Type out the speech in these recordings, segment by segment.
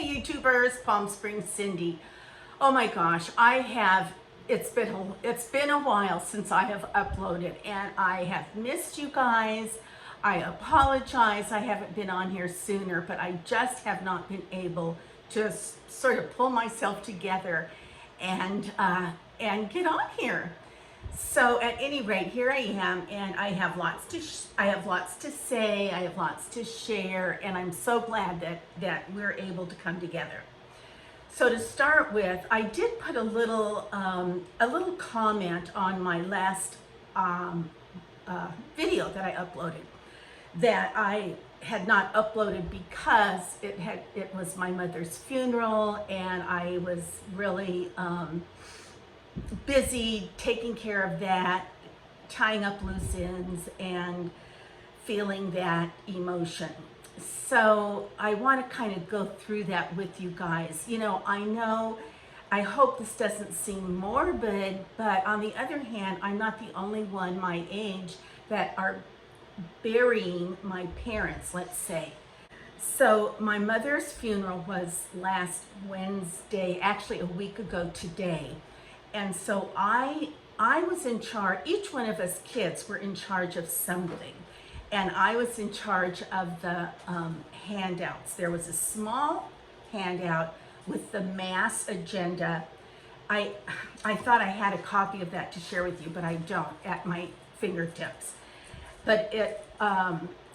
Hey YouTubers, Palm Springs Cindy. Oh my gosh, it's been a while since I have uploaded and I have missed you guys. I apologize I haven't been on here sooner, but I just have not been able to sort of pull myself together and get on here. So at any rate, here I am, and I have lots to say, I have lots to share, and I'm so glad that we're able to come together. So to start with, I did put a little comment on my last video that I uploaded that I had not uploaded because it was my mother's funeral, and I was really busy taking care of that, tying up loose ends, and feeling that emotion. So I want to kind of go through that with you guys. You know, I hope this doesn't seem morbid, but on the other hand, I'm not the only one my age that are burying my parents, let's say. So my mother's funeral was last Wednesday, actually a week ago today. And so I was in charge, each one of us kids were in charge of something. And I was in charge of the handouts. There was a small handout with the mass agenda. I thought I had a copy of that to share with you, but I don't at my fingertips. But it,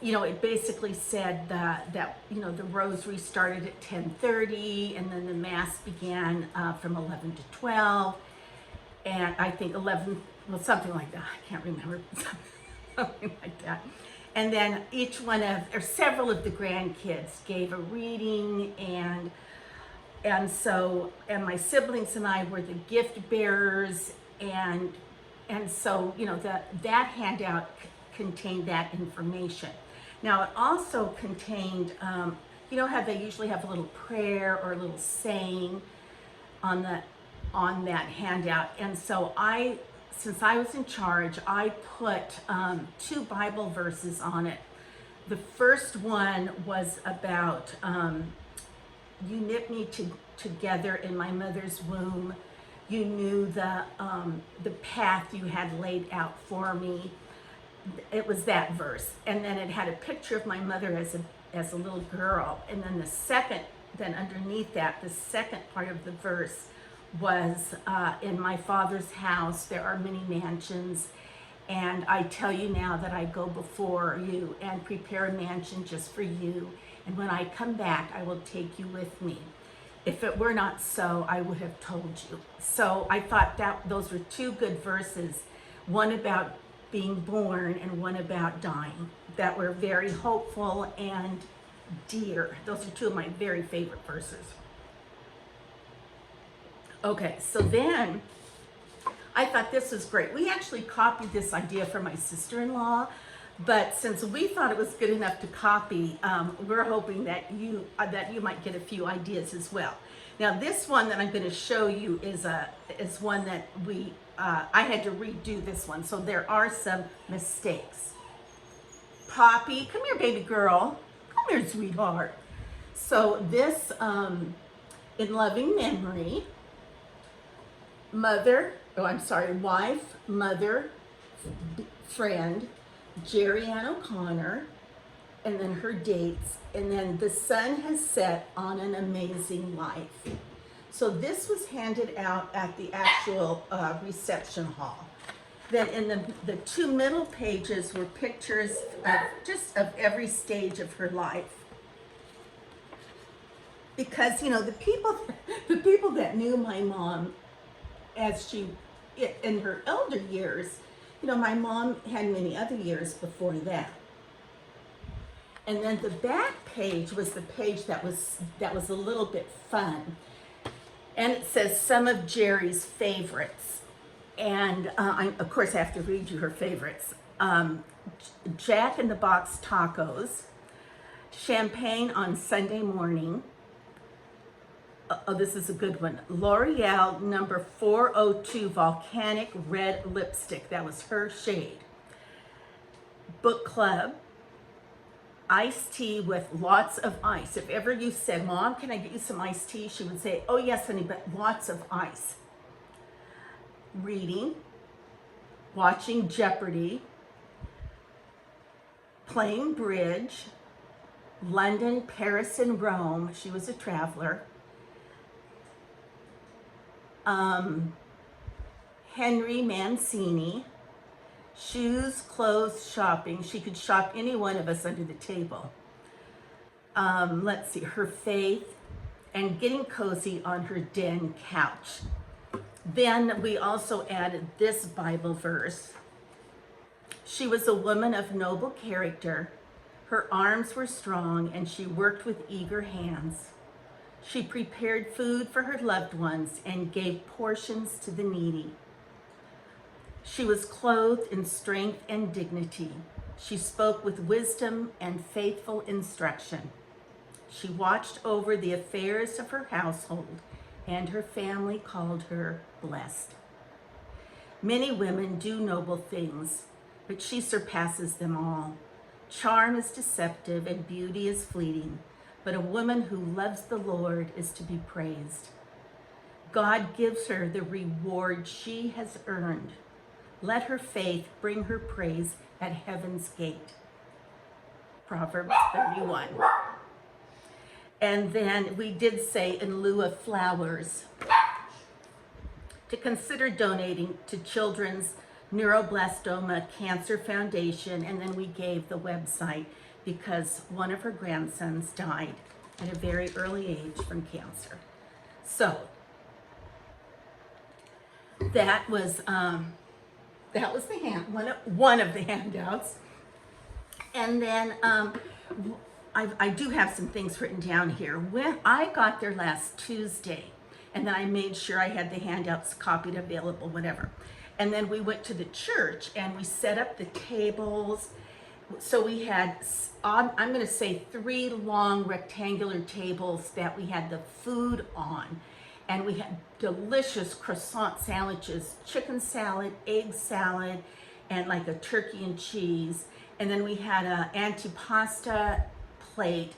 it basically said that the rosary started at 10:30, and then the mass began from 11 to 12. And I think 11, well, something like that. I can't remember, something like that. And then several of the grandkids gave a reading, and my siblings and I were the gift bearers, and so that handout contained that information. Now it also contained, how they usually have a little prayer or a little saying on that handout. And so since I was in charge, I put 2 Bible verses on it. The first one was about, you knit me together in my mother's womb. You knew the path you had laid out for me. It was that verse. And then it had a picture of my mother as a little girl. And then underneath that, the second part of the verse was, in my Father's house there are many mansions, and I tell you now that I go before you and prepare a mansion just for you, and when I come back I will take you with me. If it were not so, I would have told you. So I thought that those were 2 good verses, one about being born and one about dying, that were very hopeful and dear. Those are 2 of my very favorite verses. Okay, so then I thought this was great. We actually copied this idea from my sister-in-law, but since we thought it was good enough to copy, we're hoping that you might get a few ideas as well. Now, this one that I'm going to show you is one that I had to redo this one, so there are some mistakes. Poppy, come here, baby girl. Come here, sweetheart. So this, in loving memory, wife, mother, friend, Jerry Ann O'Connor, and then her dates, and then the sun has set on an amazing life. So this was handed out at the actual reception hall. Then in the 2 middle pages were pictures of every stage of her life. Because, the people that knew my mom in her elder years, my mom had many other years before that. And then the back page was the page that was a little bit fun. And it says some of Jerry's favorites. And of course I have to read you her favorites. Jack in the Box tacos, champagne on Sunday morning. Oh, this is a good one. L'Oreal number 402 volcanic red lipstick. That was her shade. Book club. iced tea with lots of ice. If ever you said, Mom, can I get you some iced tea? She would say, oh yes, honey, but lots of ice. Reading, watching Jeopardy, playing bridge, London, Paris, and Rome. She was a traveler. Henry Mancini, shoes, clothes, shopping. She could shop any one of us under the table. Let's see, her faith, and getting cozy on her den couch. Then we also added this Bible verse. She was a woman of noble character. Her arms were strong, and she worked with eager hands. She prepared food for her loved ones and gave portions to the needy. She was clothed in strength and dignity. She spoke with wisdom and faithful instruction. She watched over the affairs of her household, and her family called her blessed. Many women do noble things, but she surpasses them all. Charm is deceptive and beauty is fleeting, but a woman who loves the Lord is to be praised. God gives her the reward she has earned. Let her faith bring her praise at heaven's gate. Proverbs 31. And then we did say, in lieu of flowers, to consider donating to Children's Neuroblastoma Cancer Foundation. And then we gave the website because one of her grandsons died at a very early age from cancer. So that was the one of the handouts. And then I do have some things written down here. When I got there last Tuesday, and then I made sure I had the handouts copied, available, whatever. And then we went to the church and we set up the tables. So we had, I'm going to say 3 long rectangular tables that we had the food on. And we had delicious croissant sandwiches, chicken salad, egg salad, and like a turkey and cheese. And then we had a antipasta plate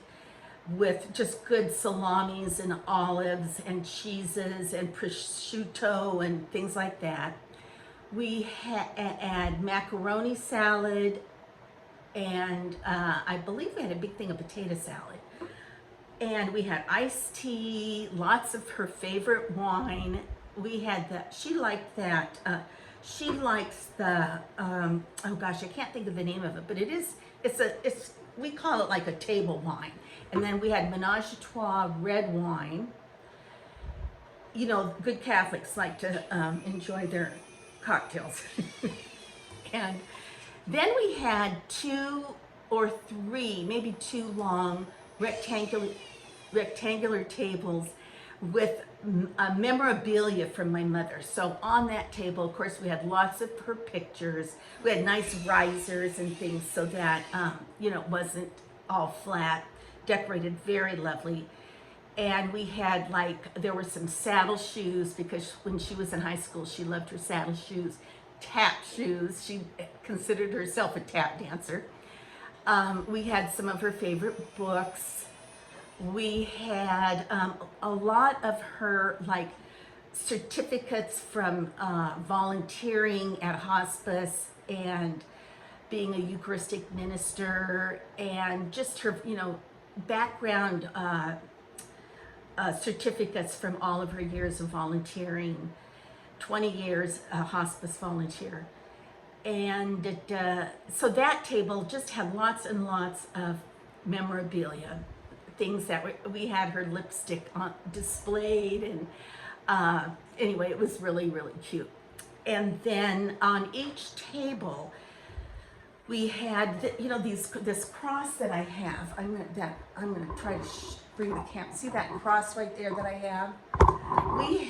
with just good salamis and olives and cheeses and prosciutto and things like that. We had macaroni salad, and I believe we had a big thing of potato salad. And we had iced tea, lots of her favorite wine. We had that, she liked that, she likes the, oh gosh, I can't think of the name of it, but we call it like a table wine. And then we had Menage a Trois red wine. You know, good Catholics like to enjoy their cocktails. And then we had 2 or 3, maybe 2 long rectangular tables with memorabilia from my mother. So on that table, of course, we had lots of her pictures. We had nice risers and things so that, it wasn't all flat, decorated very lovely. And we had there were some saddle shoes because when she was in high school, she loved her saddle shoes, tap shoes. She considered herself a tap dancer. We had some of her favorite books. We had a lot of her certificates from volunteering at hospice and being a Eucharistic minister, and just her, background certificates from all of her years of volunteering, 20 years hospice volunteer. And so that table just had lots and lots of memorabilia, things that we had her lipstick on displayed, and anyway, it was really, really cute. And then on each table, we had, this cross that I have. I'm gonna try to bring the camera. See that cross right there that I have? We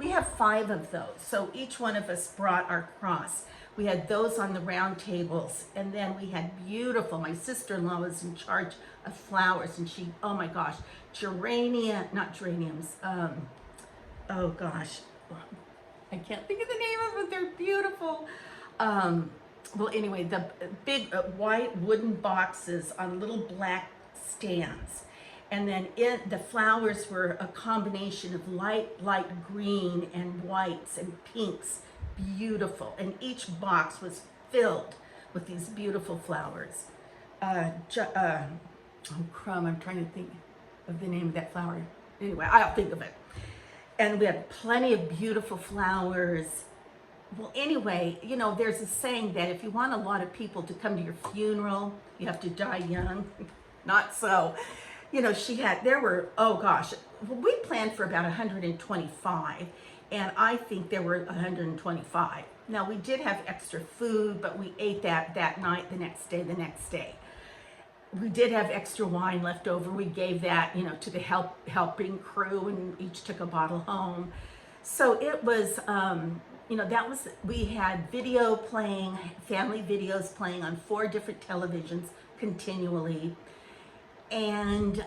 have 5 of those. So each one of us brought our cross. We had those on the round tables, and then we had my sister-in-law was in charge of flowers, and she, oh my gosh, not geraniums. Oh gosh, I can't think of the name of it. They're beautiful. well, anyway, the big white wooden boxes on little black stands. And then the flowers were a combination of light green and whites and pinks, beautiful. And each box was filled with these beautiful flowers. Oh crumb, I'm trying to think of the name of that flower. Anyway, I'll think of it. And we had plenty of beautiful flowers. Well, anyway, you know, there's a saying that if you want a lot of people to come to your funeral, you have to die young. Not so. You know, there were, oh gosh, we planned for about 125, and I think there were 125. Now, we did have extra food, but we ate that night, the next day. We did have extra wine left over. We gave that, you know, to the helping crew, and each took a bottle home. So it was, you know, we had video playing, family videos playing on 4 different televisions continually. And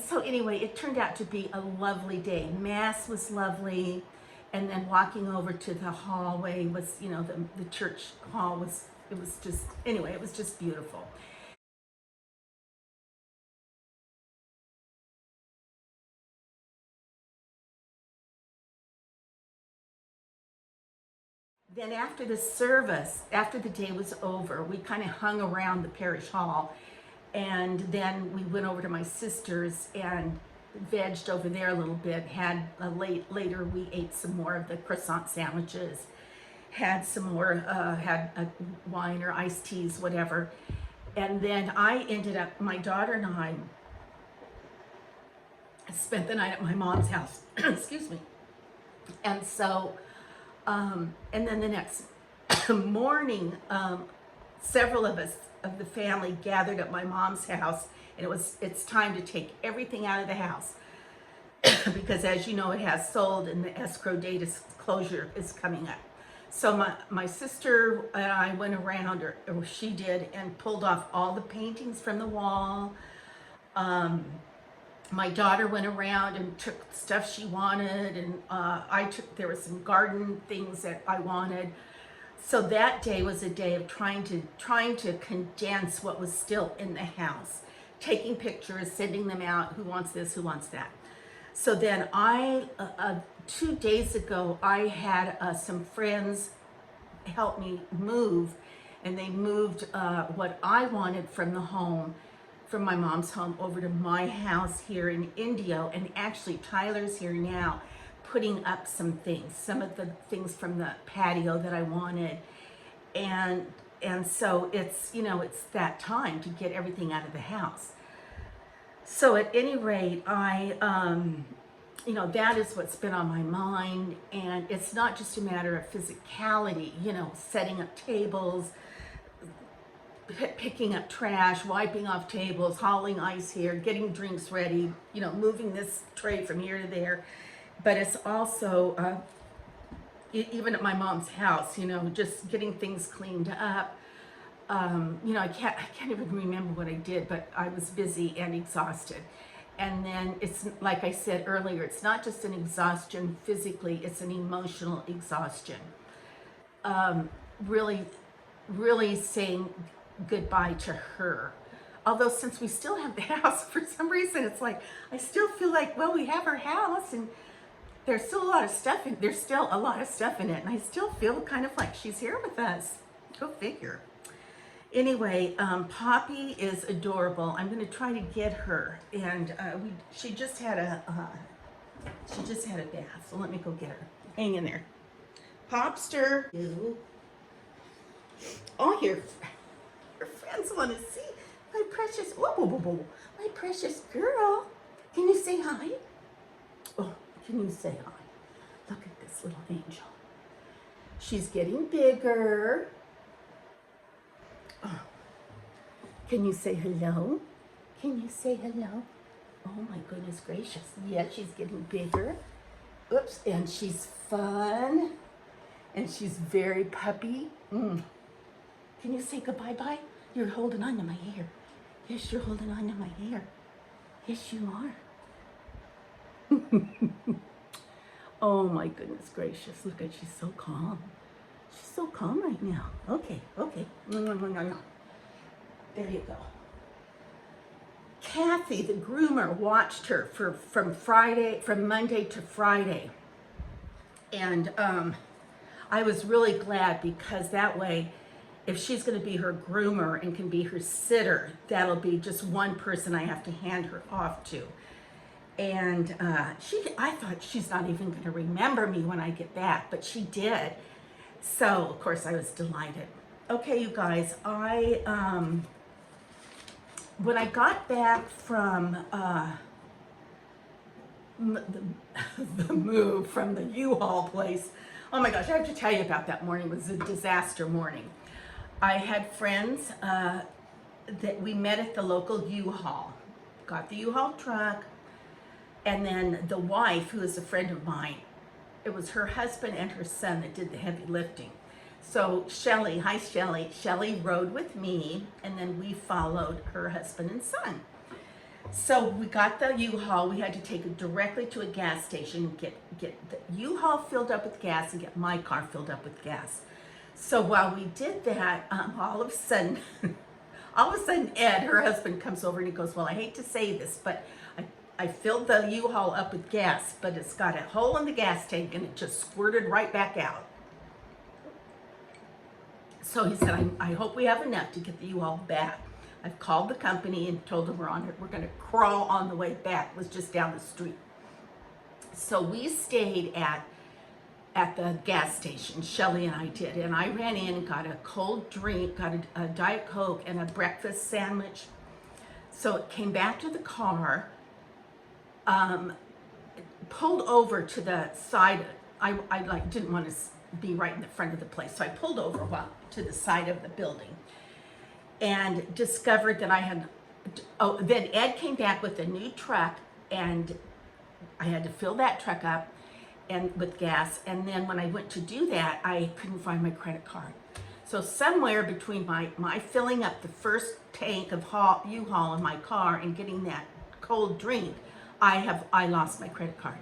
so anyway, it turned out to be a lovely day. Mass was lovely. And then walking over to the hallway was, you know, the church hall it was just beautiful. Then after the service, after the day was over, we kind of hung around the parish hall, and then we went over to my sister's and vegged over there a little bit. Later we ate some more of the croissant sandwiches, had some more, had a wine or iced teas, whatever. And then my daughter and I spent the night at my mom's house. Excuse me. And so, and then the next morning, several of us of the family gathered at my mom's house, and it's time to take everything out of the house because, as you know, it has sold and the escrow date closure is coming up. So my sister and I went around, or she did, and pulled off all the paintings from the wall. My daughter went around and took stuff she wanted, and there were some garden things that I wanted. So that day was a day of trying to condense what was still in the house, taking pictures, sending them out, who wants this, who wants that. So then 2 days ago, I had some friends help me move, and they moved what I wanted from my mom's home over to my house here in Indio. And actually Tyler's here now putting up some of the things from the patio that I wanted. And so it's, you know, it's that time to get everything out of the house. So at any rate, you know, that is what's been on my mind. And it's not just a matter of physicality, you know, setting up tables, picking up trash, wiping off tables, hauling ice here, getting drinks ready, you know, moving this tray from here to there. But it's also, even at my mom's house, you know, just getting things cleaned up. You know, I can't even remember what I did, but I was busy and exhausted. And then it's, like I said earlier, it's not just an exhaustion physically, it's an emotional exhaustion. Really saying goodbye to her. Although since we still have the house, for some reason, it's like, I still feel like, well, we have our house and there's still a lot of stuff in it. And I still feel kind of like she's here with us. Go figure. Anyway, Poppy is adorable. I'm going to try to get her. And she just had a bath. So let me go get her. Hang in there. Popster. Oh, your friends want to see my precious, my precious girl. Can you say hi? Oh, can you say hi? Look at this little angel. She's getting bigger. Oh. Can you say hello? Can you say hello? Oh my goodness gracious. Yes, she's getting bigger. Oops, and she's fun. And she's very puppy. Can you say goodbye-bye? You're holding on to my hair. Yes, you're holding on to my hair. Yes, you are. Oh my goodness gracious. Look at, she's so calm. She's so calm right now. Okay, okay. No. There you go. Kathy, the groomer, watched her from Monday to Friday. And I was really glad, because that way, if she's going to be her groomer and can be her sitter, that'll be just one person I have to hand her off to. And I thought she's not even going to remember me when I get back, but she did. So, of course, I was delighted. Okay, you guys, when I got back from the move from the U-Haul place, oh my gosh, I have to tell you about that morning. It was a disaster morning. I had friends that we met at the local U-Haul, got the U-Haul truck, and then the wife, who is a friend of mine, it was her husband and her son that did the heavy lifting. So Shelly, hi Shelly, Shelly rode with me, and then we followed her husband and son. So we got the U-Haul. We had to take it directly to a gas station, get the U-Haul filled up with gas and get my car filled up with gas. So while we did that, all of a sudden Ed, her husband, comes over and he goes, well, I hate to say this, but I filled the U-Haul up with gas, but it's got a hole in the gas tank and it just squirted right back out. So he said, I hope we have enough to get the U-Haul back. I've called the company and told them we're on it. We're going to crawl on the way back. It was just down the street. So we stayed at the gas station, Shelly and I did. And I ran in and got a cold drink, got a Diet Coke and a breakfast sandwich. So it came back to the car, pulled over to the side. I didn't want to be right in the front of the place. So I pulled over to the side of the building and discovered that I had, then Ed came back with a new truck and I had to fill that truck up and with gas. And then when I went to do that, I couldn't find my credit card. So somewhere between my filling up the first tank of U-Haul in my car and getting that cold drink, I lost my credit card.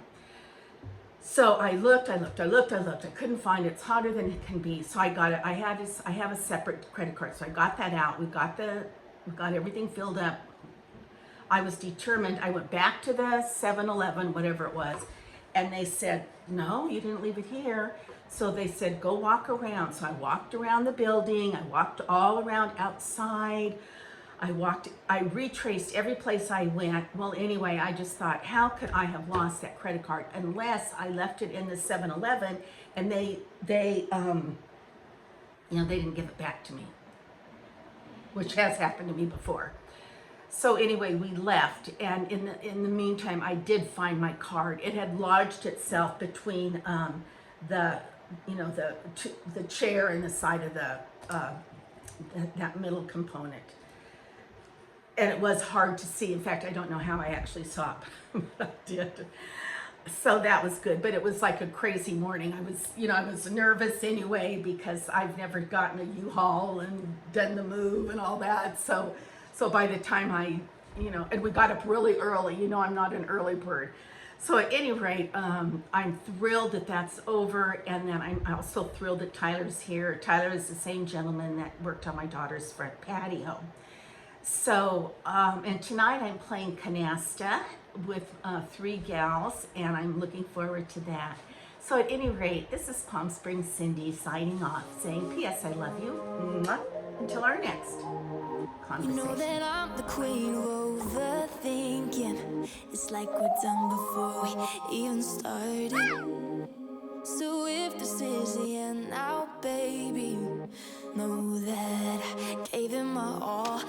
So I looked, I couldn't find it. It's hotter than it can be. So I got it. I have a separate credit card. So I got that out. We got everything filled up. I was determined. I went back to the 7-Eleven, whatever it was, and they said, no, you didn't leave it here. So they said, go walk around. So I walked around the building. I walked all around outside. I retraced every place I went. Well, anyway, I just thought, how could I have lost that credit card unless I left it in the 7-Eleven and they didn't give it back to me, which has happened to me before. So anyway, we left, and in the meantime, I did find my card. It had lodged itself between the chair and the side of that middle component. And it was hard to see. In fact, I don't know how I actually saw it, but I did. So that was good. But it was like a crazy morning. I was nervous anyway because I've never gotten a U-Haul and done the move and all that. So by the time and we got up really early. I'm not an early bird. So at any rate, I'm thrilled that that's over. And then I'm also thrilled that Tyler's here. Tyler is the same gentleman that worked on my daughter's front patio. So, and tonight I'm playing canasta with 3 gals, and I'm looking forward to that. So at any rate, this is Palm Springs Cindy signing off, saying, P.S. I love you. Mwah. Until our next conversation. You know that I'm the queen of overthinking. It's like we're done before we even started. So if this is the end now, baby, know that I gave it my all.